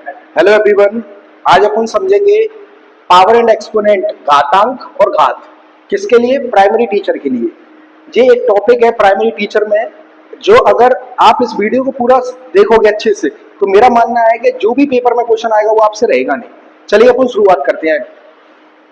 Hello everyone. आज अपन समझेंगे power and exponent, घातांक और घात। किसके लिए? प्राइमरी टीचर के लिए। ये एक टॉपिक है प्राइमरी टीचर में, जो अगर आप इस वीडियो को पूरा देखोगे अच्छे से तो मेरा मानना है कि जो भी पेपर में क्वेश्चन आएगा वो आपसे रहेगा नहीं। चलिए अपन शुरुआत करते हैं।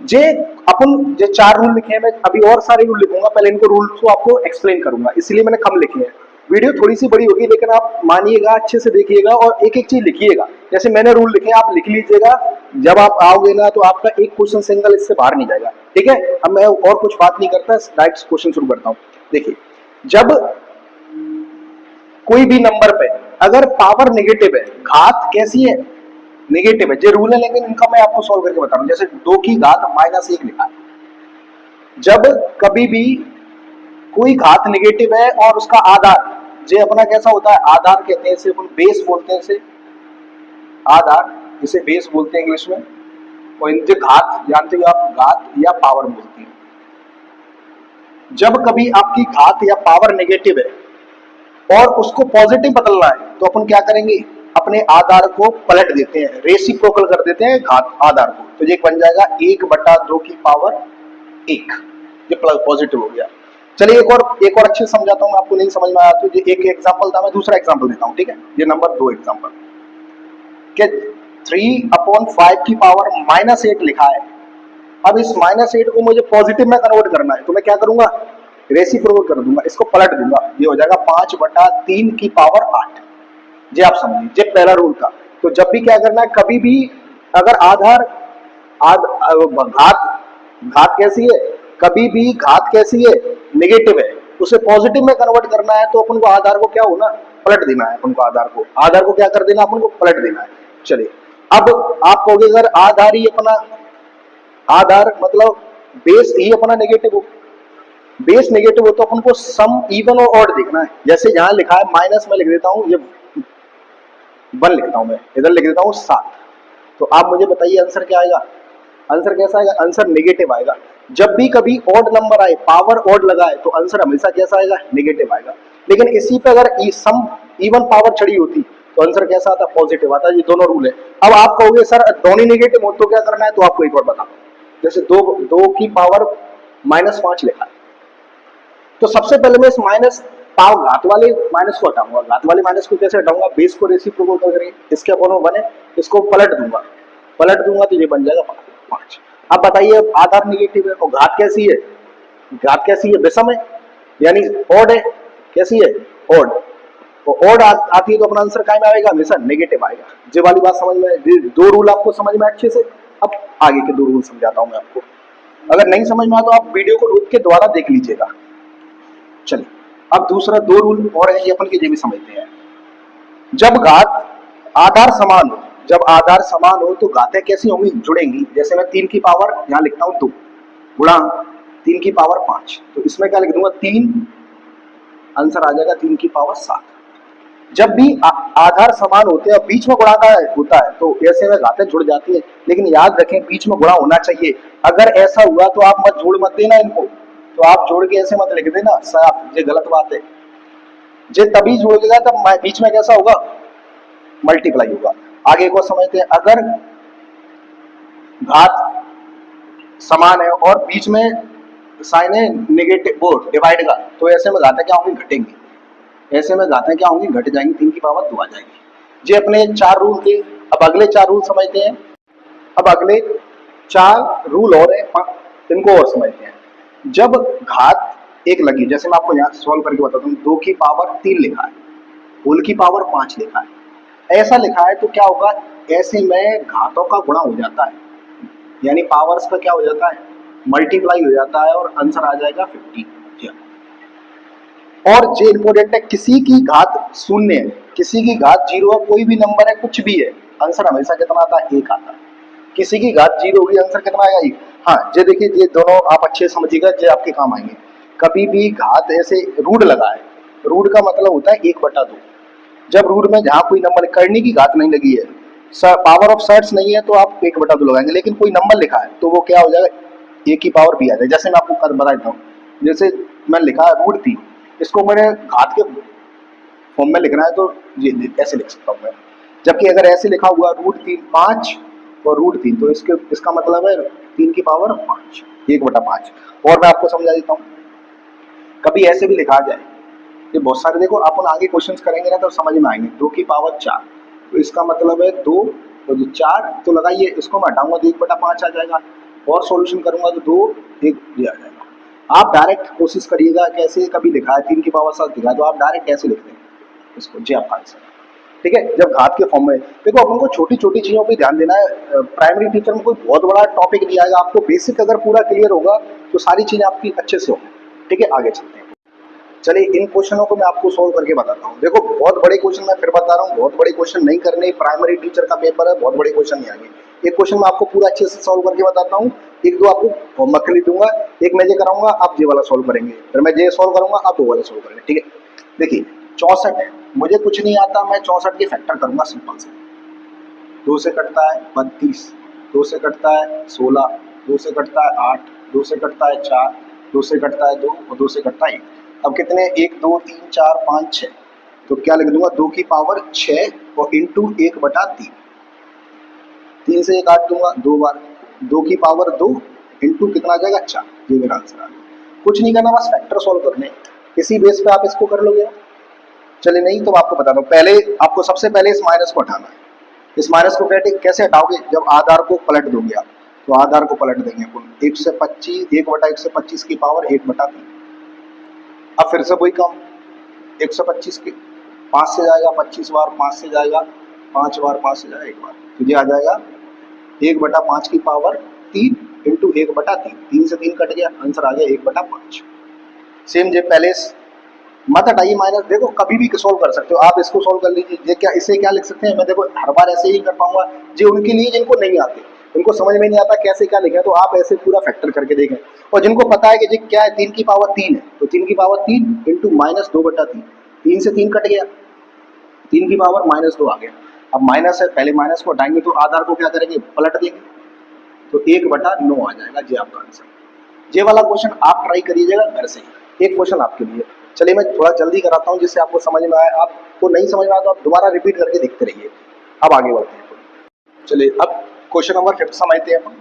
जे अपन जो 4 रूल लिखे हैं, मैं अभी और सारे रूल लिखूंगा, पहले इनको रूल को आपको एक्सप्लेन करूंगा, इसलिए मैंने कम लिखे हैं। वीडियो थोड़ी सी बड़ी होगी लेकिन आप मानिएगा, अच्छे से देखिएगा और एक एक चीज लिखिएगा। जैसे मैंने रूल लिखे आप लिख लीजिएगा, जब आप आओगे ना तो आपका एक क्वेश्चन सिंगल इससे बाहर नहीं जाएगा। ठीक है, अब मैं और कुछ बात नहीं करता, डायरेक्ट क्वेश्चन शुरू करता हूँ। देखिए, जब कोई भी नंबर पे अगर पावर नेगेटिव है, घात कैसी है? नेगेटिव है। जो रूल है लेकिन इनका मैं आपको सॉल्व करके बता रहा हूं। जैसे 2 की घात -1 लिखा है, जब कभी भी कोई घात नेगेटिव है और उसका आधार, जे अपना कैसा होता है, आधार कहते हैं इसे, अपन बेस बोलते हैं इसे, आधार इसे बेस बोलते हैं इंग्लिश में। और इनके घात जानते हो आप, घात या पावर बोलते हैं। जब कभी आपकी घात या पावर नेगेटिव है और उसको पॉजिटिव बदलना है तो अपन क्या करेंगे, अपने आधार को पलट देते हैं, रेसिप्रोकल कर देते हैं घात आधार को। तो ये बन जाएगा 1/2 की पावर 1, ये प्लस पॉजिटिव हो गया। चलिए एक और अच्छे से समझाता हूँ, आपको नहीं समझ में आया तो ये एक एग्जांपल था, मैं दूसरा एग्जांपल देता हूँ। ठीक है, ये नंबर 2 एग्जांपल के 3/5 की पावर -8 लिखा है। अब इस -8 को मुझे पॉजिटिव में कन्वर्ट करना है तो मैं क्या करूंगा, रेसिप्रोकल कर दूंगा, इसको पलट दूंगा, ये हो जाएगा 5/3 की पावर 8। ये आप समझिए, ये पहला रूल था। तो जब भी क्या करना है, कभी भी अगर आधार घात, घात कैसी है, कभी भी घात कैसी है, नेगेटिव है, उसे पॉजिटिव में कन्वर्ट करना है तो अपन को आधार को क्या होना, पलट देना है। अपन को आधार को क्या कर देना, अपन को पलट देना है। चलिए, अब आप कहोगे अगर आधार ही अपना, आधार मतलब बेस ही अपना नेगेटिव हो, बेस नेगेटिव हो तो अपन को सम, इवन और ऑड देखना है। जैसे यहां लिखा है माइनस, में लिख देता हूं, ये 1 लिखता हूं, मैं इधर लिख देता हूं 7। तो आप मुझे बताइए आंसर क्या आएगा? आंसर कैसा आएगा? आंसर नेगेटिव आएगा। जब भी कभी ऑड नंबर आए, पावर ऑड लगा है, तो आंसर हमेशा कैसा आएगा? नेगेटिव आएगा। लेकिन इसी पे अगर सम, इवन पावर चढ़ी होती तो आंसर कैसा आता? पॉजिटिव आता। ये दोनों रूल है। अब आप कहोगे सर दोनों नेगेटिव हो तो क्या करना है, तो आपको एक और बता दो। जैसे 2 की पावर -5 लिखा है, तो सबसे पहले मैं इस माइनस पाव घात वाले माइनस को हटाऊंगा। घात वाले माइनस को कैसे हटाऊंगा? बेस को रेसिप्रोकल करके, इसके अपॉन बने, इसको पलट दूंगा तो ये बन जाएगा 5। अब बताइए, आधार नेगेटिव है और घात कैसी है? घात कैसी है? विषम है, यानी ऑड है। कैसी है? ऑड। तो ऑड आती है तो अपना आंसर काय में आएगा? हमेशा नेगेटिव आएगा। ये वाली बात समझ में, 2 रूल आपको समझ में अच्छे से। अब आगे के 2 रूल समझाता हूं मैं आपको। अगर नहीं समझ में आया तो आप वीडियो को रोक के दोबारा देख लीजिएगा। चलिए, अब दूसरा 2 रूल और है, ये अपन के ये भी समझते हैं। जब घात आधार समान हो, जब आधार समान हो तो घातें कैसी होंगी? जुड़ेंगी। जैसे मैं 3 की पावर यहां लिखता हूं 2 गुणा 3 की पावर 5, तो इसमें क्या लिख दूंगा? 3, आंसर आ जाएगा 3 की पावर 7। जब भी आधार समान होते हैं, बीच में गुणाकार होता है तो ऐसे में घातें जुड़ जाती है। लेकिन याद रखें, बीच में गुणा होना चाहिए। अगर ऐसा हुआ तो आप मत जोड़, मत देना इनको, तो आप जोड़ के ऐसे मत लिख देना, ये गलत बात है। जे तभी जोड़ेगा तब बीच में कैसा होगा? मल्टीप्लाई होगा। आगे को समझते हैं। अगर घात समान है और बीच में साइन है नेगेटिव, वो डिवाइड का, तो ऐसे में घातें क्या होंगी? घटेंगी। ऐसे में घातें क्या होंगी? घट जाएंगी, 3 की पावर 2 आ जाएगी। ये अपने 4 रूल थे। अब अगले 4 रूल समझते हैं। अब अगले 4 रूल और है, इनको और समझते हैं। जब घात एक लगी, जैसे मैं आपको यहाँ सॉल्व करके बताता हूँ, 2 की पावर 3 लिखा है, होल की पावर 5 लिखा है, ऐसा लिखा है तो क्या होगा? ऐसे में घातों का गुणा हो जाता है, यानी पावर्स का क्या हो जाता है? मल्टीप्लाई हो जाता है और आंसर आ जाएगा 50। और जो इंपोर्टेंट है, किसी की घात 0 है, किसी की घात 0 है, कोई भी नंबर है, कुछ भी है, आंसर हमेशा कितना आता है? 1 आता है। किसी की घात 0 होगी, आंसर कितना आएगा? 1। हाँ, ये देखिए, ये दोनों आप अच्छे समझिएगा, ये आपके काम आएंगे। कभी भी घात ऐसे रूट लगा है, रूट का मतलब होता है 1/2। जब रूट में जहां कोई नंबर, करने की घात नहीं लगी है, पावर ऑफ सर्ट्स नहीं है, तो आप 1/2 लगाएंगे। लेकिन कोई नंबर लिखा है तो वो क्या हो जाएगा? 1 की पावर भी आ जाए। जैसे मैं आपको बता देता हूँ, जैसे मैं लिखा है √3, इसको मैंने घात के फॉर्म में लिखना है तो ये ऐसे लिख सकता हूँ मैं। जबकि अगर ऐसे लिखा हुआ √3 5 और √3, तो इसका मतलब है 3 की पावर 5, 1/5। और मैं आपको समझा देता हूँ, कभी ऐसे भी लिखा जाए, ये बहुत सारे देखो अपन आगे क्वेश्चंस करेंगे ना तो समझ में आएंगे। 2 की पावर 4, तो इसका मतलब है 2 और 4, तो लगाइए, इसको मैं हटाऊंगा तो 1/5 आ जाएगा, और सॉल्यूशन करूंगा तो 2 1 आ जाएगा। आप डायरेक्ट कोशिश करिएगा, कैसे कभी लिखा है 3 की पावर 7 लिखा है तो आप डायरेक्ट कैसे लिखते हैं इसको, जी आपका आंसर। ठीक है, जब घात के फॉर्म में देखो, अपन को छोटी छोटी चीजों पे ध्यान देना है। प्राइमरी टीचर में कोई बहुत बड़ा टॉपिक नहीं आएगा, आपको बेसिक अगर पूरा क्लियर होगा तो सारी चीजें आपकी अच्छे से होंगी। ठीक है, आगे चलते हैं। चलिए, इन क्वेश्चनों को मैं आपको सोल्व करके बताता हूँ। देखो, बहुत बड़े क्वेश्चन मैं फिर बता रहा हूँ, बहुत बड़े क्वेश्चन नहीं करने, प्राइमरी टीचर का पेपर है, बहुत बड़े क्वेश्चन नहीं आएंगे। एक क्वेश्चन मैं आपको पूरा अच्छे से सोल्व करके बताता हूँ, एक दो आपको होमवर्क के लिए दूंगा, एक मैं ये कराऊंगा, आप ये वाला सोल्व करेंगे, फिर मैं ये सोल्व करूंगा, आप वो वाला सोल्व करेंगे। ठीक है, देखिए 64 है, मुझे कुछ नहीं आता, मैं 64 के फैक्टर करूंगा सिंपल से। 2 से कटता है 32, 2 से कटता है 16, 2 से कटता है 8, 2 से कटता है 4, 2 से कटता है 2 और 2 से कटता है 1। अब कितने, 1 2 3 4 5 6, तो क्या लिख दूंगा, 2 की पावर 6 और इंटू 1/3। 3 से 1 काट दूंगा 2 बार, 2 की पावर 2 इंटू कितना आ जाएगा 4। ये मेरा आंसर आ गया। कुछ नहीं करना, बस फैक्टर सॉल्व करने, इसी बेस पे आप इसको कर लोगे। चलिए, नहीं तो आपको बता दूं, पहले आपको सबसे पहले इस माइनस को हटाना है। इस माइनस को कैसे हटाओगे, जब आधार को पलट दोगे आप, तो आधार को पलट देंगे अपन, 1 से 25, 1/1 से 25 की पावर 1/3। अब फिर से वही काम, 125 के 5 से जाएगा, 25 बार 5 से जाएगा, 5 बार 5 से जाएगा, 1 बार, तो ये आ जाएगा 1/5 की पावर 3 इंटू 1/3। 3 से 3 कट गया, आंसर आ गया 1/5। सेम जे पहले मत हटाइए माइनस, देखो कभी भी सोल्व कर सकते हो आप, इसको सोल्व कर लीजिए। ये क्या, इसे क्या लिख सकते हैं, मैं देखो हर बार ऐसे ही कर पाऊंगा, जो उनके लिए जिनको नहीं आते, उनको समझ में नहीं आता कैसे क्या लिखा है, तो आप ऐसे पूरा फैक्टर करके देखें। और जिनको पता है कि जी क्या है, 3 की पावर 3 है, तो 3 की पावर 3 इंटू -2/3, 3 से 3 कट गया, 3 की पावर -2 आ गया। अब माइनस है, पहले माइनस को हटाएंगे तो आधार को क्या करेंगे, पलट देंगे, तो 1/9 आ जाएगा, जी आपका आंसर। ये वाला क्वेश्चन आप ट्राई करिएगा घर से ही, एक क्वेश्चन आपके लिए। चलिए, मैं थोड़ा जल्दी कराता हूँ जिससे आपको समझ में आए, आपको नहीं समझ में आया तो आप दोबारा रिपीट करके देखते रहिए। अब आगे बढ़ते हैं। चलिए, अब क्वेश्चन नंबर 5 समझते हैं अपन।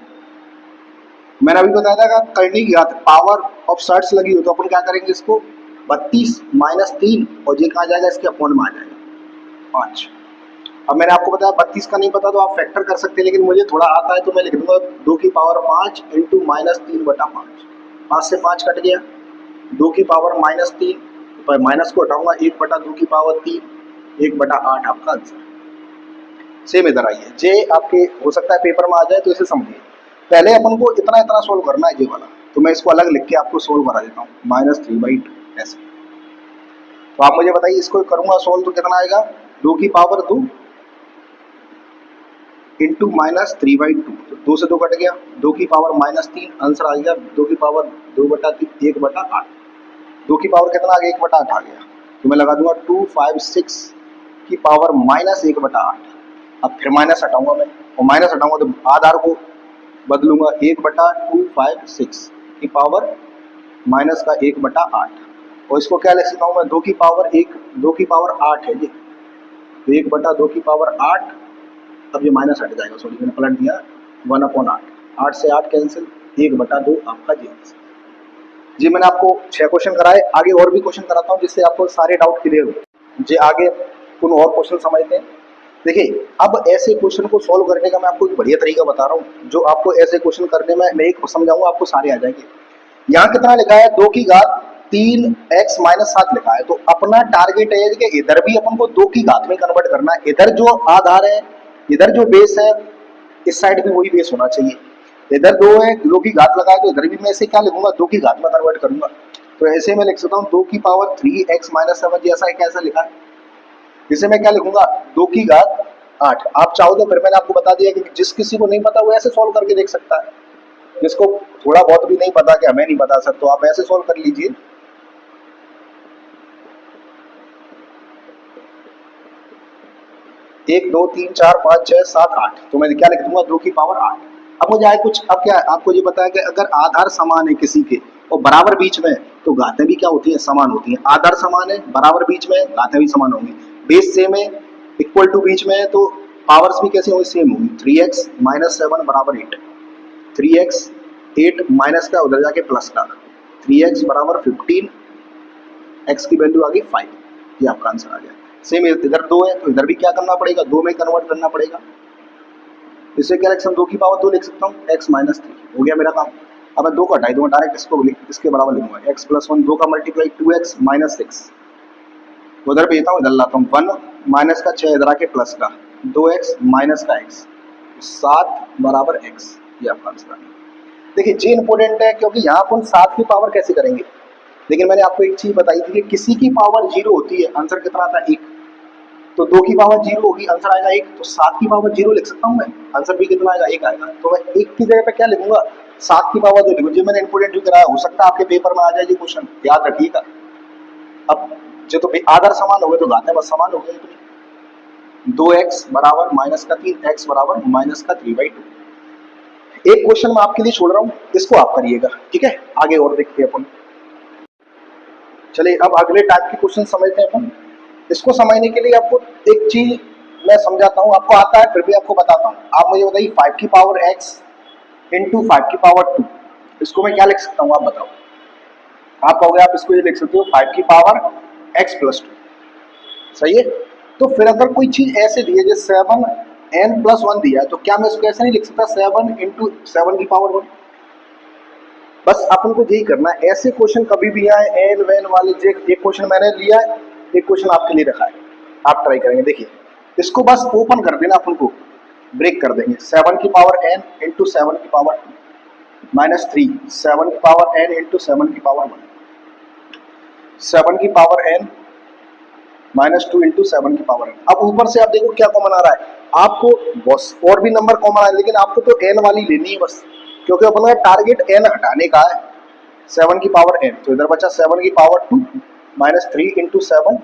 मैंने अभी बताया था कि करनी की घात पावर ऑफ सर्ट्स लगी हो तो अपन क्या करेंगे, इसको 32 - 3 और ये कहाँ जाएगा, इसके अपॉन में आ जाएगा 5। अब मैंने आपको बताया 32 का नहीं पता तो आप फैक्टर कर सकते हैं, लेकिन मुझे थोड़ा आता है तो मैं लिख दूंगा 2 की पावर 5 इंटू -3/5। 5 से 5 कट गया, 2 की पावर -3, पर माइनस को हटाऊंगा, 1/2 की पावर 3, 1/8 आपका आंसर। सेम इधर आइए, जे आपके हो सकता है पेपर में आ जाए तो इसे समझिए। पहले अपन को इतना इतना सोल्व करना है ये वाला, तो मैं इसको अलग लिख के आपको सोल्व करा देता हूँ, -3/2 ऐसे। तो आप मुझे बताइए, इसको करूंगा सोल्व तो कितना आएगा, 2 की पावर 2 इंटू -3/2, तो 2 से 2 कट गया, 2 की पावर -3, आंसर आ गया 2 की पावर 2/3, 1/8। 2 की पावर कितना आ गया, 1/8 आ गया, तो मैं लगा दूंगा 256 की पावर -1/8। अब फिर माइनस हटाऊंगा मैं, और माइनस हटाऊंगा तो आधार को बदलूंगा, 1/256 की पावर माइनस का 1/8, और इसको क्या लिख सकता हूँ मैं, 2 की पावर 8 है जी, तो 1/2 की पावर 8। अब ये माइनस हट जाएगा, सॉरी मैंने पलट दिया, 1/8, 8 से 8 कैंसिल, 1/2 आपका जी आंसर। जी मैंने आपको 6 क्वेश्चन कराए, आगे और भी क्वेश्चन कराता हूँ जिससे आपको सारे डाउट क्लियर हो। जी आगे कुछ और क्वेश्चन समझते हैं। देखिए, अब ऐसे क्वेश्चन को सॉल्व करने का मैं आपको एक बढ़िया तरीका बता रहा हूँ, जो आपको ऐसे क्वेश्चन करने में मैं एक समझाऊंगा, आपको सारे आ जाएंगे। यहाँ कितना लिखा है, 2 की घात 3x - 7 लिखा है, तो अपना टारगेट है कि इधर भी अपन को 2 की घात में कन्वर्ट करना है। इधर जो आधार है, इधर जो बेस है, इस साइड भी वही बेस होना चाहिए। इधर 2 है, 2 की घात लगाए तो इधर भी मैं इसे क्या लिखूंगा, 2 की घात में कन्वर्ट करूंगा, तो ऐसे में लिख सकता हूँ 2 की पावर 3x - 7, ऐसा कैसा लिखा है, इसे मैं क्या लिखूंगा, 2 की घात 8। आप चाहो तो फिर मैंने आपको बता दिया कि जिस किसी को नहीं पता वो ऐसे सॉल्व करके देख सकता है, जिसको थोड़ा बहुत भी नहीं पता कि हमें नहीं पता सर, तो आप ऐसे सॉल्व कर लीजिए। 1 2 3 4 5 6 7 8, तो मैं क्या लिख दूंगा, 2 की पावर 8। अब मुझे आए कुछ, अब क्या है, आपको ये पता है कि अगर आधार समान है किसी के और बराबर बीच में, तो घातें भी क्या होती हैं, समान होती हैं। आधार समान है, बराबर बीच में, घातें भी समान होंगी। बेस सेम है, इक्वल टू बीच में है तो पावर्स भी कैसे होंगी, सेम होंगी। 3x माइनस 7 बराबर 8, 3x 8 माइनस का उधर जाके प्लस का, 3x बराबर 15, x की वैल्यू आ गई 5, ये आपका आंसर आ गया। सेम इधर 2 है तो इधर भी क्या करना पड़ेगा, 2 में कन्वर्ट करना पड़ेगा। इसे क्या लिख सकता हूँ, 2 की पावर 2 लिख सकता हूँ, x माइनस 3 हो गया मेरा काम। अब मैं 2 को हटाई दूंगा, डायरेक्ट इसको इसके बराबर लिखूंगा, x प्लस 1, 2 का मल्टीप्लाई 2x माइनस 6, उधर भेजता हूँ, इधर लाता हूँ, 1 माइनस का 6 इधर आके प्लस का 2x माइनस का x, 7 बराबर x, ये आपका आंसर आ गया। देखिए ये इंपॉर्टेंट है क्योंकि यहाँ अपन 7 की पावर कैसे करेंगे, लेकिन मैंने आपको एक चीज बताई थी कि किसी की पावर 0 होती है, आंसर कितना आता है 1, तो 2 की पावर 0 होगी, आंसर आएगा 1, तो 7 की पावर 0 लिख सकता हूँ मैं, आंसर भी कितना आएगा 1 आएगा। तो मैं 1 की जगह पे क्या लिखूंगा, 7 की पावर 2 लिखूंगा। जो मैंने इंपोर्टेंट भी कराया, हो सकता है आपके पेपर में आ जाए ये क्वेश्चन, याद रखिएगा। अब जो तो आधार समान हो गए तो घातें बस समान हो गए, तो 2x बराबर माइनस का 3, x बराबर माइनस का 3/2। एक क्वेश्चन मैं आपके लिए छोड़ रहा हूँ, इसको आप करिएगा, ठीक है। आगे और देखते हैं अपन। चलिए अब अगले टाइप के क्वेश्चन समझते हैं अपन। इसको समझने के लिए आपको एक चीज मैं समझाता हूँ, आपको आता है फिर भी आपको बताता हूँ। आप मुझे बताइए 5 की पावर x इंटू 5 की पावर 2, इसको मैं क्या लिख सकता हूँ, आप बताओ। आप कहोगे आप इसको ये लिख सकते हो 5 की पावर x प्लस 2, सही है। तो फिर अगर कोई चीज ऐसे दी है जैसे 7n प्लस 1 दिया है, तो क्या मैं इसको ऐसे नहीं लिख सकता 7 इंटू 7 की पावर 1। बस अपन को यही करना है, ऐसे क्वेश्चन कभी भी आए एन वैन वाले, एक क्वेश्चन मैंने लिया है, एक क्वेश्चन आपके लिए रखा है, आप ट्राई करेंगे। देखिए इसको बस ओपन कर देना, अपन को ब्रेक कर देंगे, 7 की पावर n इंटू 7 की पावर 2 माइनस 3, 7 की पावर n इंटू 7 की पावर 1, 7 की पावर n माइनस 2 इंटू 7 की पावर n। अब ऊपर से आप देखो क्या कॉमन आ रहा है, आपको बस और भी नंबर कॉमन आ रहा है, लेकिन आपको तो n वाली लेनी है बस, क्योंकि अपना टारगेट n हटाने का है। 7 की पावर n, तो इधर बचा 7 की पावर 2 माइनस 3 इंटू 7,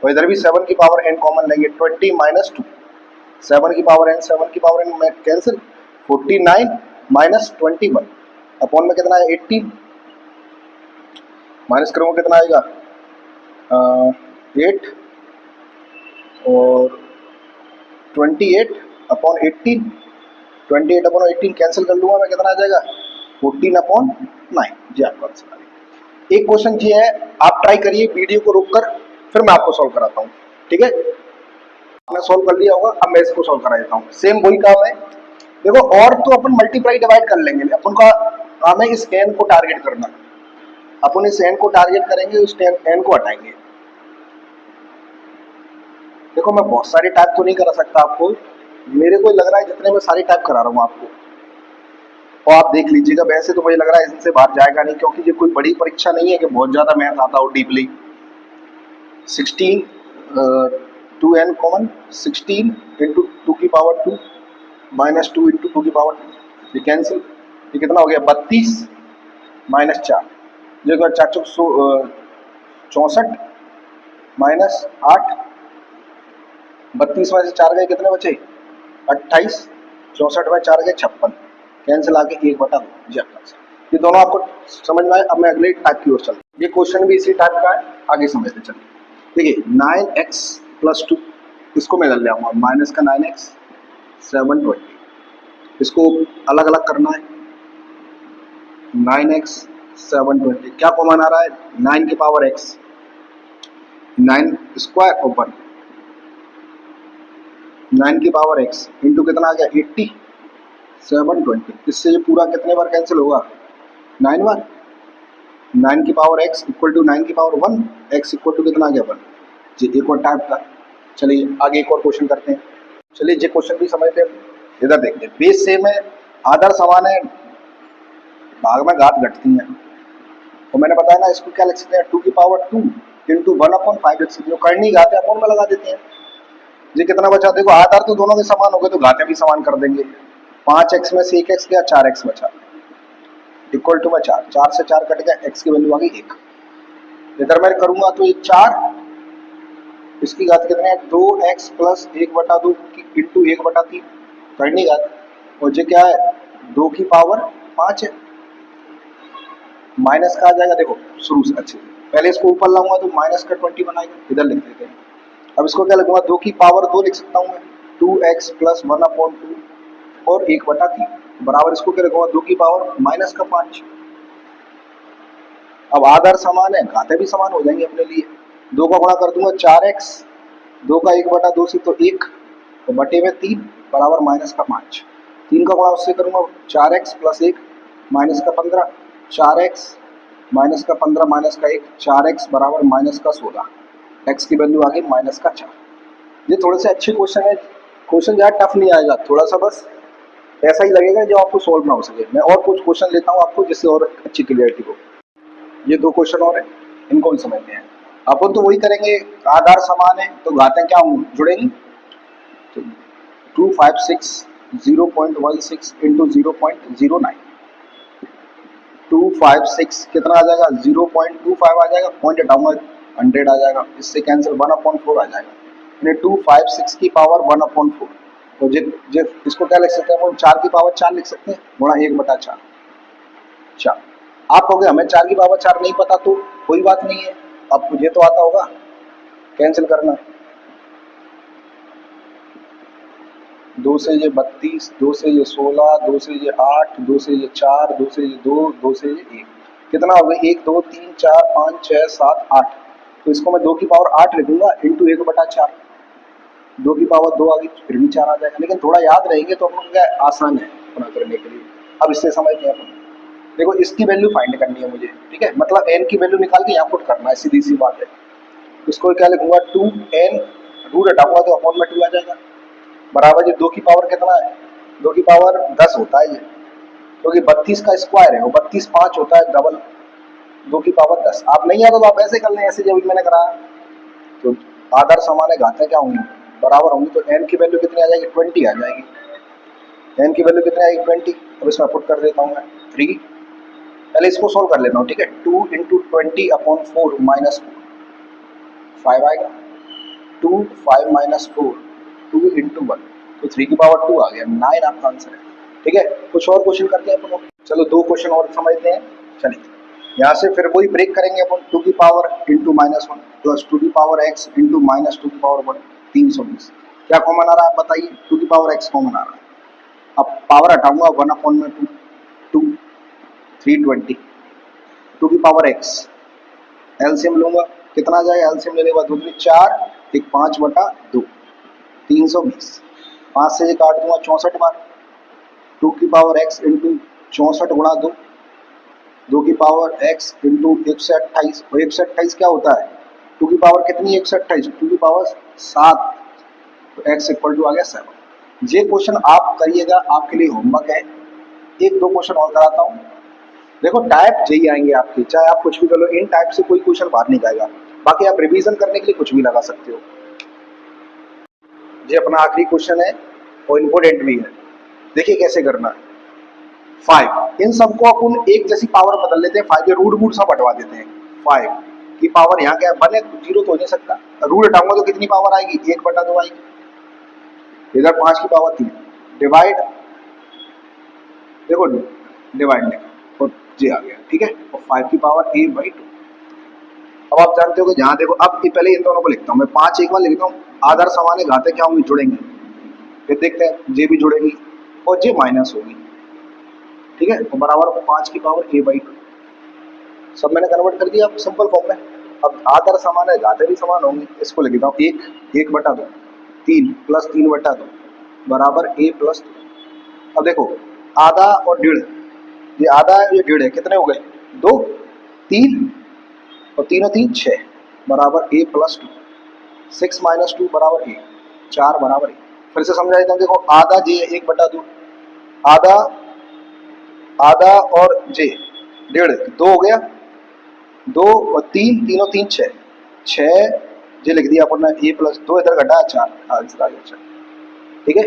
और इधर भी 7 की पावर n कॉमन लेंगे, 20 माइनस 2, 7 की पावर n, 7 की पावर n में कैंसिल, 49 माइनस 21 अपॉन में कितना है 18, माइनस करूंगा कितना आएगा 8, और 28 अपॉन 18, 28 अपॉन 18 कैंसिल कर लूंगा मैं, कितना आ जाएगा 14 अपॉन 9, जी आपका आंसर आ गया। एक क्वेश्चन ये है, आप ट्राई करिए वीडियो को रोककर, फिर मैं आपको सॉल्व कराता हूँ, ठीक है। आपने सॉल्व कर लिया होगा, अब मैं इसको सॉल्व करा देता हूँ, सेम वही काम है। देखो और तो अपन मल्टीप्लाई डिवाइड कर लेंगे, अपन का काम है इस n को टारगेट करना, अपन इस n को टारगेट करेंगे, उस n को हटाएंगे। देखो मैं बहुत सारे टाइप तो नहीं करा सकता आपको, मेरे को लग रहा है जितने मैं सारी टाइप करा रहा हूँ आपको, और आप देख लीजिएगा। वैसे तो मुझे लग रहा है इनसे बाहर जाएगा नहीं, क्योंकि ये कोई बड़ी परीक्षा नहीं है कि बहुत ज्यादा मैथ आता हो डीपली। 16 2n कॉमन, 16 इंटू 2 की पावर 2 माइनस 2 इंटू 2 की पावर 2, ये कैंसिल, ये कितना हो गया 32 माइनस 4, जो 4 64 माइनस 8, 32 में से 4 गए कितने बचे 28, 64 में 4 गए 56, कैंसिल आके 1/2, जी आपका आंसर। ये दोनों आपको समझ में आए। अब मैं अगले टाइप की ओर चलता हूं, ये क्वेश्चन भी इसी टाइप का है, आगे समझते चलिए। देखिए 9x प्लस 2, इसको मैं ले आऊंगा माइनस का 9x 720, इसको अलग अलग करना है, 9x 720 क्या कॉमन आ रहा है 9 की पावर x, 9 स्क्वायर ओपन 9 की पावर x इंटू कितना आ गया 80 720, इससे ये पूरा कितने बार कैंसिल होगा 9 बार। 9 की पावर x इक्वल टू 9 की पावर 1, x इक्वल टू कितना आ गया 1, जी एक और टाइप का। चलिए आगे एक और क्वेश्चन करते हैं। चलिए ये क्वेश्चन भी समझते हैं, इधर देखते हैं। बेस सेम है, आधार समान है, भाग में घात घटती है, तो मैंने बताया ना इसको क्या लिख सकते हैं 2 की पावर 2 इंटू 1/5 लिख सकते हैं, जो करनी घात है अपन में लगा देते हैं। जी कितना बचा, देखो आधार तो दोनों के समान हो गए तो घातें भी समान कर देंगे। 5x में से 1x गया, 4x बचा, इक्वल टू में 4, 4 से 4 कट गया, x की वैल्यू आ गई 1। इधर मैं करूंगा तो ये 4, इसकी घात कितने है 2x प्लस 1/2 इंटू 1/3 करनी घात, और ये क्या है 2 की पावर 5 है, माइनस का आ जाएगा। देखो शुरू से अच्छे से पहले इसको ऊपर लाऊंगा तो माइनस का 20 बनाएगा, इधर लिख देते हैं अब इसको क्या लिखूंगा, 2 की पावर 2 लिख सकता हूँ मैं, 2x प्लस 1/2 और 1/3 बराबर इसको क्या लिखूंगा, 2 की पावर माइनस का 5। अब आधार समान है, घातें भी समान हो जाएंगी अपने लिए। 2 का गुणा कर दूंगा 4x, 2 का 1/2 से तो 1, तो बटे में 3 बराबर माइनस का 5। 3 का गुणा उससे करूंगा 4x प्लस 1 माइनस का 15, 4x माइनस का 15 माइनस का 1, 4x बराबर माइनस का 16, x की वैल्यू आ गई माइनस का 4। ये थोड़े से अच्छे क्वेश्चन है, क्वेश्चन ज़्यादा टफ नहीं आएगा, थोड़ा सा बस ऐसा ही लगेगा जो आपको सोल्व ना हो सके। मैं और कुछ क्वेश्चन लेता हूँ आपको जिससे और अच्छी क्लियरिटी हो। ये 2 क्वेश्चन और है, इनको भी समझते हैं। अपन तो वही करेंगे, आधार समान है तो घातें क्या होंगी, जुड़ेंगी। तो 256 0.16 इंटू 0.09, 256 कितना आ जाएगा, 0.25 आ जाएगा, पॉइंट हटाऊंगा 100 आ जाएगा, इससे कैंसिल 1/4 आ जाएगा, यानी 256 की पावर 1/4। तो इसको क्या लिख सकते हैं, 4 की पावर 4 लिख सकते हैं, गुणा 1/4। चार आप कहोगे हमें 4 की पावर 4 नहीं पता, तो कोई बात नहीं है, अब मुझे तो आता होगा कैंसिल करना। 2 से ये 32, 2 से ये 16, 2 से ये 8, 2 से ये 4, 2 से ये 2, 2 से ये 1, कितना हो गया, 1 2 3 4 5 6 7 8। तो इसको मैं 2 की पावर 8 लिखूंगा इंटू 1/4, 2 की पावर 2 आ गई, फिर भी 4 आ जाएगा, लेकिन थोड़ा याद रहेंगे तो अपन क्या आसान है अपना करने के लिए। अब इससे समझते हैं अपन, देखो इसकी वैल्यू फाइंड करनी है मुझे, ठीक है, मतलब n की वैल्यू निकाल के यहाँ पुट करना है, सीधी सी बात है। इसको क्या लिखूंगा, 2n, रूट हटाऊंगा तो अपॉन में 2 आ जाएगा, बराबर ये 2 की पावर कितना है, 2 की पावर 10 होता है ये, क्योंकि 32 का स्क्वायर है, वो 32 5 होता है डबल, 2 की पावर 10। आप नहीं आता तो आप ऐसे कर लें, ऐसे जब मैंने कराया। तो आधार समान है, घातें क्या होंगी, बराबर होंगी, तो n की वैल्यू कितनी आ जाएगी, 20 आ जाएगी। n की वैल्यू कितनी आएगी, 20। अब इसमें पुट कर देता हूँ मैं 3, पहले इसको सोल्व कर लेता हूँ, ठीक है। 2 इंटू 20/4 माइनस 5 आएगा, 2 5 माइनस 4, 2 इंटू 1, तो 3 की पावर 2 आ गया, 9 आपका आंसर है, ठीक है। कुछ और क्वेश्चन करते हैं अपन, चलो 2 क्वेश्चन और समझते हैं। चलिए यहाँ से फिर वही ब्रेक करेंगे अपन, 2 की पावर इंटू -1 प्लस 2 की पावर x इंटू माइनस 2 की पावर 1, 320। क्या कॉमन आ रहा है आप बताइए, 2 की पावर x कॉमन आ रहा है, अब पावर हटाऊंगा 1/2, 2 320, 2 की पावर x, एलसीएम लूंगा कितना आ जाएगा, एलसीएम लेने के बाद 2 4, 5/2, 320, 5 से ये काट दूंगा 64 बार, 2 की पावर x इंटू 64 गुणा 2, 2 की पावर x इंटू 128, और 128 क्या होता है, 2 की पावर कितनी है 128, 2 की पावर 7, तो x इक्वल टू आ गया 7। ये क्वेश्चन आप करिएगा, आपके लिए होमवर्क है। एक 2 क्वेश्चन और कराता हूँ, देखो टाइप यही आएंगे आपके, चाहे आप कुछ भी कर लो, इन टाइप से कोई क्वेश्चन बाहर नहीं जाएगा, बाकी आप रिवीजन करने के लिए कुछ भी लगा सकते हो। ये अपना आखिरी क्वेश्चन है और इम्पोर्टेंट भी है, देखिए कैसे करना है। 5, इन सबको अपन एक जैसी पावर बदल लेते हैं, 5 के रूट सब हटवा देते हैं। 5 की पावर यहाँ क्या है, 1 है, 0 तो हो नहीं सकता, रूट हटाऊंगा तो कितनी पावर आएगी, 1/2 आएगी, इधर 5 की पावर 3, डिवाइड, देखो डिवाइड नहीं, और जी आ गया, ठीक है, और 5 की पावर a/2। अब आप जानते हो कि जहाँ देखो, अब पहले इन दोनों को लिखता हूँ मैं, 5 एक बार लिखता हूँ, आधार समान है, घातें क्या होंगी, जुड़ेंगे, फिर देखते हैं जे भी जुड़ेगी और जे माइनस होगी, ठीक है, तो बराबर 5 की पावर a/2, सब मैंने कन्वर्ट कर दिया सिंपल फॉर्म में। अब आधार समान है, घातें भी समान होंगी, इसको लिखता हूँ 1/2, 3 प्लस 3/2 बराबर a प्लस 2। अब देखो आधा और डेढ़, ये आधा है ये डेढ़ है, कितने हो गए, 2 3 और 3 और 3 6 बराबर a प्लस 2, 6 माइनस 2 बराबर 1, 4 बराबर 1। फिर से समझा देता हूँ, देखो आधा जे 1/2, आधा आधा और जे डेढ़, 2 हो गया, 2 और 3, 3 और 3 6, 6 जे लिख दिया अपन ने, a प्लस 2 इधर घटा 4, आंसर आ गया 4, ठीक है।